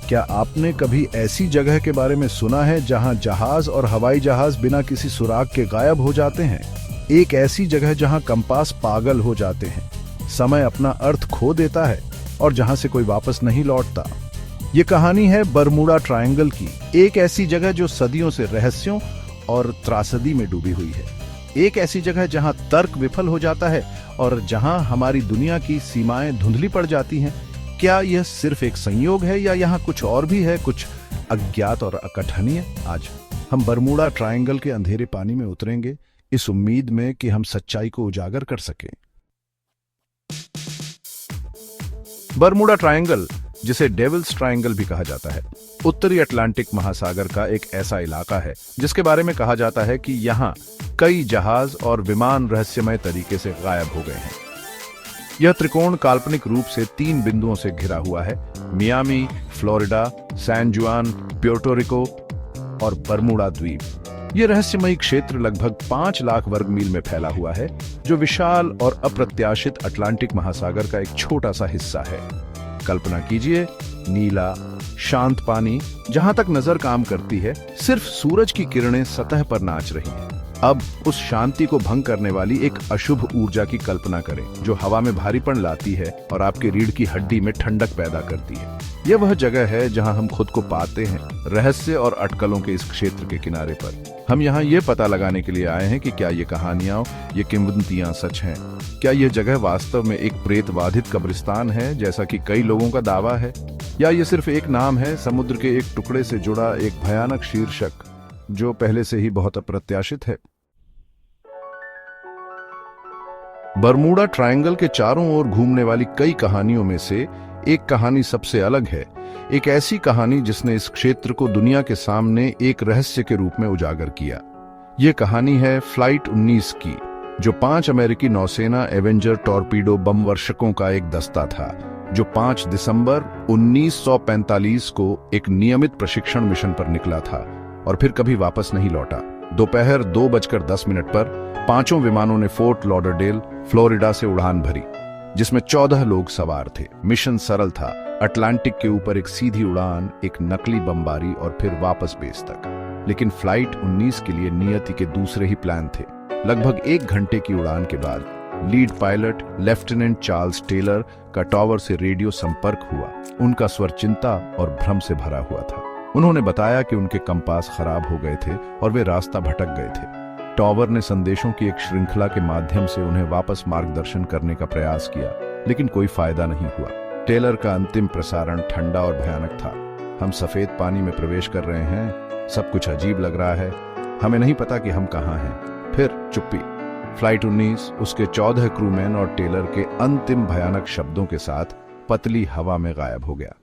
क्या आपने कभी ऐसी जगह के बारे में सुना है जहां जहाज और हवाई जहाज बिना किसी सुराग के गायब हो जाते हैं? एक ऐसी जगह जहां कंपास पागल हो जाते हैं, समय अपना अर्थ खो देता है और जहां से कोई वापस नहीं लौटता। ये कहानी है बरमूडा ट्रायंगल की, एक ऐसी जगह जो सदियों से रहस्यों और त्रासदी में डूबी हुई है। एक ऐसी जगह जहां तर्क विफल हो जाता है और जहां हमारी दुनिया की सीमाएं धुंधली पड़ जाती हैं। क्या यह सिर्फ एक संयोग है या यहाँ कुछ और भी है, कुछ अज्ञात और अकथनीय? आज हम बरमूडा ट्रायंगल के अंधेरे पानी में उतरेंगे, इस उम्मीद में कि हम सच्चाई को उजागर कर सकें। बरमूडा ट्रायंगल, जिसे डेविल्स ट्रायंगल भी कहा जाता है, उत्तरी अटलांटिक महासागर का एक ऐसा इलाका है जिसके बारे में कहा जाता है कि यहाँ कई जहाज और विमान रहस्यमय तरीके से गायब हो गए हैं। यह त्रिकोण काल्पनिक रूप से 3 बिंदुओं से घिरा हुआ है: मियामी, फ्लोरिडा, सैन जुआन, प्योर्टो रिको और बरमूडा द्वीप। यह रहस्यमयी क्षेत्र लगभग 5 लाख वर्ग मील में फैला हुआ है, जो विशाल और अप्रत्याशित अटलांटिक महासागर का एक छोटा सा हिस्सा है। कल्पना कीजिए, नीला शांत पानी, जहां तक नजर काम करती है सिर्फ सूरज की किरणें सतह पर नाच रही हैं। अब उस शांति को भंग करने वाली एक अशुभ ऊर्जा की कल्पना करें, जो हवा में भारीपन लाती है और आपके रीढ़ की हड्डी में ठंडक पैदा करती है। यह वह जगह है जहां हम खुद को पाते हैं, रहस्य और अटकलों के इस क्षेत्र के किनारे पर। हम यहाँ ये पता लगाने के लिए आए हैं कि क्या ये कहानियां, ये किंवदंतियां सच हैं? क्या यह जगह वास्तव में एक प्रेत बाधित कब्रिस्तान है, जैसा कि कई लोगों का दावा है, या ये सिर्फ एक नाम है, समुद्र के एक टुकड़े से जुड़ा एक भयानक शीर्षक जो पहले से ही बहुत अप्रत्याशित है? बरमूडा ट्रायंगल के चारों ओर घूमने वाली कई कहानियों में से एक कहानी सबसे अलग है, एक ऐसी कहानी जिसने इस क्षेत्र को दुनिया के सामने एक रहस्य के रूप में उजागर किया। यह कहानी है फ्लाइट 19 की, जो 5 अमेरिकी नौसेना एवेंजर टॉर्पीडो बम वर्षकों का एक दस्ता था, जो 5 दिसंबर 1945 को एक नियमित प्रशिक्षण मिशन पर निकला था और फिर कभी वापस नहीं लौटा। दोपहर 2:10 पर 5 विमानों ने फोर्ट लॉडरडेल, फ्लोरिडा से उड़ान भरी, जिसमें 14 लोग सवार थे। मिशन सरल था: अटलांटिक के ऊपर एक सीधी उड़ान, एक नकली बमबारी और फिर वापस बेस तक। लेकिन फ्लाइट 19 के लिए नियति के दूसरे ही प्लान थे। लगभग 1 घंटे की उड़ान के बाद lead pilot lieutenant Charles Taylor का टॉवर से रेडियो संपर्क हुआ। उनका स्वर चिंता और भ्रम से भरा हुआ था। उन्होंने बताया कि उनके कंपास खराब हो गए थे और वे रास्ता भटक गए थे। टॉवर ने संदेशों की एक श्रृंखला के माध्यम से उन्हें वापस मार्गदर्शन करने का प्रयास किया, लेकिन कोई फायदा नहीं हुआ। टेलर का अंतिम प्रसारण ठंडा और भयानक था: हम सफेद पानी में प्रवेश कर रहे हैं, सब कुछ अजीब लग रहा है, हमें नहीं पता कि हम कहाँ हैं। फिर चुप्पी। फ्लाइट 19 उसके 14 क्रूमैन और टेलर के अंतिम भयानक शब्दों के साथ पतली हवा में गायब हो गया।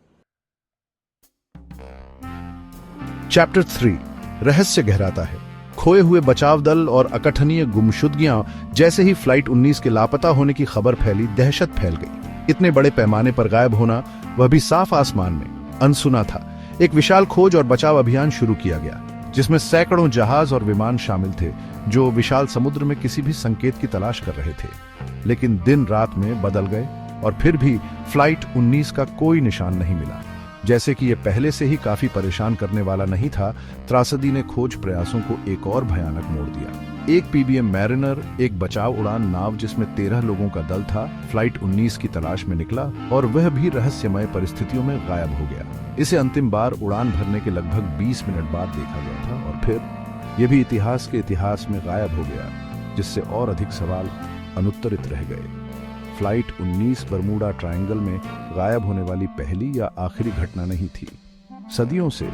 चैप्टर 3 रहस्य गहराता है। खोए हुए बचाव दल और अकथनीय गुमशुदगियां। जैसे ही फ्लाइट 19 के लापता होने की खबर फैली, दहशत फैल गई। इतने बड़े पैमाने पर गायब होना, वह भी साफ आसमान में, अनसुना था। एक विशाल खोज और बचाव अभियान शुरू किया गया, जिसमें सैकड़ों जहाज और विमान शामिल थे, जो विशाल समुद्र में किसी भी संकेत की तलाश कर रहे थे। लेकिन दिन रात में बदल गए और फिर भी फ्लाइट 19 का कोई निशान नहीं मिला। जैसे कि यह पहले से ही काफी परेशान करने वाला नहीं था, त्रासदी ने खोज प्रयासों को एक और भयानक मोड़ दिया। एक पीबीएम मैरिनर, एक बचाव उड़ान नाव जिसमें 13 लोगों का दल था, फ्लाइट 19 की तलाश में निकला और वह भी रहस्यमय परिस्थितियों में गायब हो गया। इसे अंतिम बार उड़ान भरने के लगभग 20 मिनट बाद देखा गया था और फिर यह भी इतिहास के इतिहास में गायब हो गया, जिससे और अधिक सवाल अनुत्तरित रह गए। फ्लाइट 19 बरमूडा ट्रायंगल में गायब होने वाली पहली या आखिरी घटना नहीं थी। सदियों से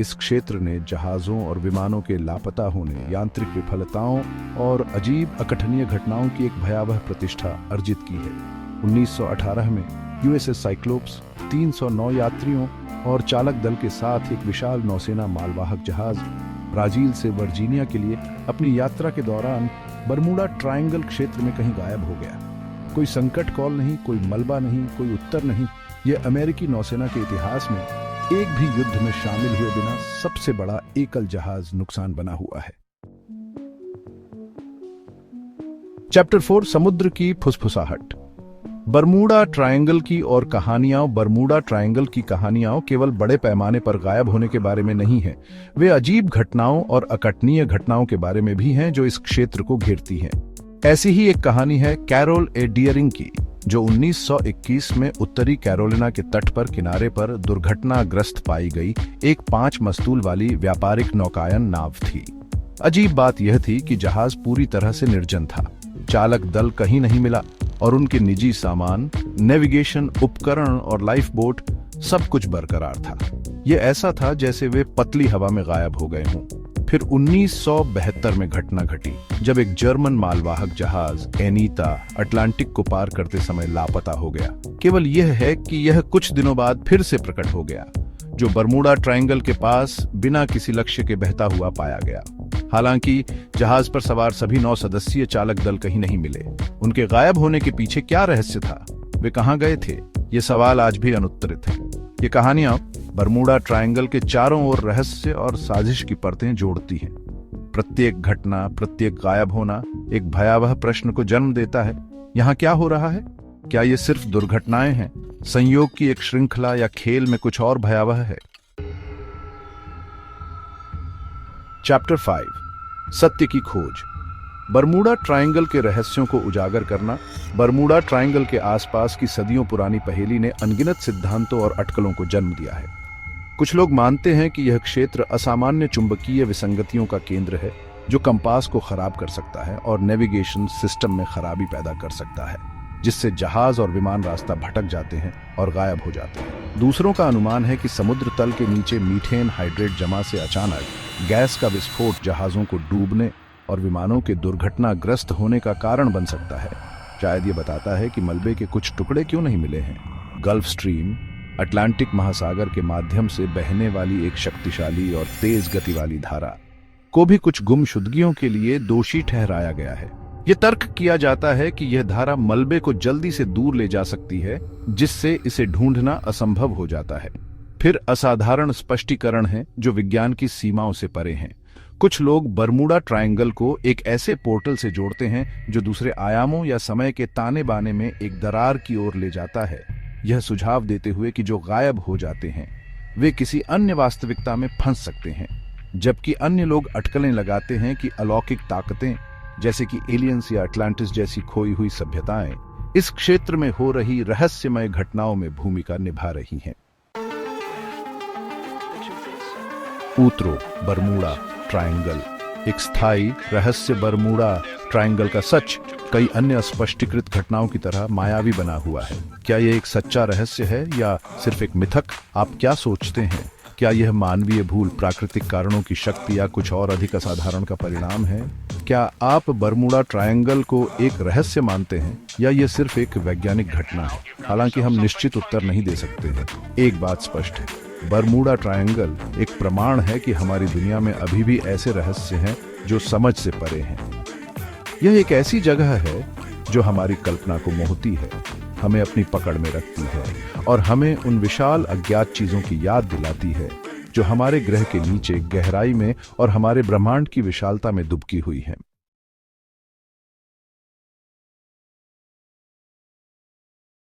इस क्षेत्र ने जहाजों और विमानों के लापता होने, यांत्रिक विफलताओं और अजीब अकथनीय घटनाओं की एक भयावह प्रतिष्ठा अर्जित की है। 1918 में यूएसएस साइक्लोप्स 309 यात्रियों और चालक दल के साथ एक विशाल नौसेना मालवाहक जहाज ब्राजील से वर्जीनिया के लिए अपनी यात्रा के दौरान बरमूडा ट्रायंगल क्षेत्र में कहीं गायब हो गया। कोई संकट कॉल नहीं, कोई मलबा नहीं, कोई उत्तर नहीं। यह अमेरिकी नौसेना के इतिहास में एक भी युद्ध में शामिल हुए बिना सबसे बड़ा एकल जहाज नुकसान बना हुआ है। चैप्टर 4 समुद्र की फुसफुसाहट। बरमूडा ट्रायंगल की कहानियां केवल बड़े पैमाने पर गायब होने के बारे में नहीं है, वे अजीब घटनाओं और अकटनीय घटनाओं के बारे में भी हैं जो इस क्षेत्र को घेरती हैं। ऐसी ही एक कहानी है कैरोल ए डियरिंग की, जो 1921 में उत्तरी कैरोलिना के तट पर किनारे पर दुर्घटनाग्रस्त पाई गई एक 5 मस्तूल वाली व्यापारिक नौकायन नाव थी। अजीब बात यह थी कि जहाज पूरी तरह से निर्जन था, चालक दल कहीं नहीं मिला और उनके निजी सामान, नेविगेशन उपकरण और लाइफ बोट सब कुछ बरकरार था। यह ऐसा था जैसे वे पतली हवा में गायब हो गए हों। फिर 1972 में घटना घटी जब एक जर्मन मालवाहक जहाज एनीता अटलांटिक को पार करते समय लापता हो गया। केवल यह है कि यह कुछ दिनों बाद फिर से प्रकट हो गया, जो बरमूडा ट्रायंगल के पास बिना किसी लक्ष्य के बहता हुआ पाया गया। हालांकि जहाज पर सवार सभी 9 सदस्यीय चालक दल कहीं नहीं मिले। उनके गायब होने के पीछे क्या रहस्य था? वे कहां गए थे? ये सवाल आज भी अनुत्तरित है। ये कहानियां बरमूडा ट्रायंगल के चारों ओर रहस्य और साजिश की परतें जोड़ती हैं। प्रत्येक घटना, प्रत्येक गायब होना एक भयावह प्रश्न को जन्म देता है। यहाँ क्या हो रहा है? क्या ये सिर्फ दुर्घटनाएं हैं, संयोग की एक श्रृंखला, या खेल में कुछ और भयावह है? चैप्टर 5, सत्य की खोज। बरमूडा ट्रायंगल के रहस्यों को उजागर करना। बरमूडा ट्रायंगल के आसपास की सदियों पुरानी पहेली ने अनगिनत सिद्धांतों और अटकलों को जन्म दिया है। कुछ लोग मानते हैं कि यह क्षेत्र असामान्य चुंबकीय विसंगतियों का केंद्र है, जो कंपास को खराब कर सकता है और नेविगेशन सिस्टम में खराबी पैदा कर सकता है, जिससे जहाज और विमान रास्ता भटक जाते हैं और गायब हो जाते हैं। दूसरों का अनुमान है कि समुद्र तल के नीचे मीथेन हाइड्रेट जमा से अचानक गैस का विस्फोट जहाजों को डूबने और विमानों के दुर्घटनाग्रस्त होने का कारण बन सकता है। शायद ये बताता है कि मलबे के कुछ टुकड़े क्यों नहीं मिले हैं। गल्फ स्ट्रीम, अटलांटिक महासागर के माध्यम से बहने वाली एक शक्तिशाली और तेज गति वाली धारा, को भी कुछ गुमशुदगियों के लिए दोषी ठहराया गया है। यह तर्क किया जाता है कि यह धारा मलबे को जल्दी से दूर ले जा सकती है, जिससे इसे ढूंढना असंभव हो जाता है। फिर असाधारण स्पष्टीकरण हैं जो विज्ञान की सीमाओं से परे हैं। कुछ लोग बरमूडा ट्रायंगल को एक ऐसे पोर्टल से जोड़ते हैं जो दूसरे आयामों या समय के ताने बाने में एक दरार की ओर ले जाता है, यह सुझाव देते हुए कि जो गायब हो जाते हैं वे किसी अन्य वास्तविकता में फंस सकते हैं। जबकि अन्य लोग अटकलें लगाते हैं कि अलौकिक ताकतें, जैसे कि एलियंस या अटलांटिस जैसी खोई हुई सभ्यताएं, इस क्षेत्र में हो रही रहस्यमय घटनाओं में भूमिका निभा रही हैं। ऊतरो बरमूडा ट्रायंगल, एक स्थायी रहस्य। बरमूडा ट्रायंगल का सच कई अन्य स्पष्टीकृत घटनाओं की तरह मायावी बना हुआ है। क्या यह एक सच्चा रहस्य है या सिर्फ एक मिथक? आप क्या सोचते हैं? क्या यह मानवीय भूल, प्राकृतिक कारणों की शक्ति, या कुछ और अधिक असाधारण का परिणाम है? क्या आप बरमूडा ट्रायंगल को एक रहस्य मानते हैं या यह सिर्फ एक वैज्ञानिक घटना है? हालांकि हम निश्चित उत्तर नहीं दे सकते हैं। एक बात स्पष्ट है, बरमूडा ट्रायंगल एक प्रमाण है कि हमारी दुनिया में अभी भी ऐसे रहस्य हैं जो समझ से परे हैं। यह एक ऐसी जगह है जो हमारी कल्पना को मोहती है, हमें अपनी पकड़ में रखती है और हमें उन विशाल अज्ञात चीजों की याद दिलाती है जो हमारे ग्रह के नीचे गहराई में और हमारे ब्रह्मांड की विशालता में दुबकी हुई हैं।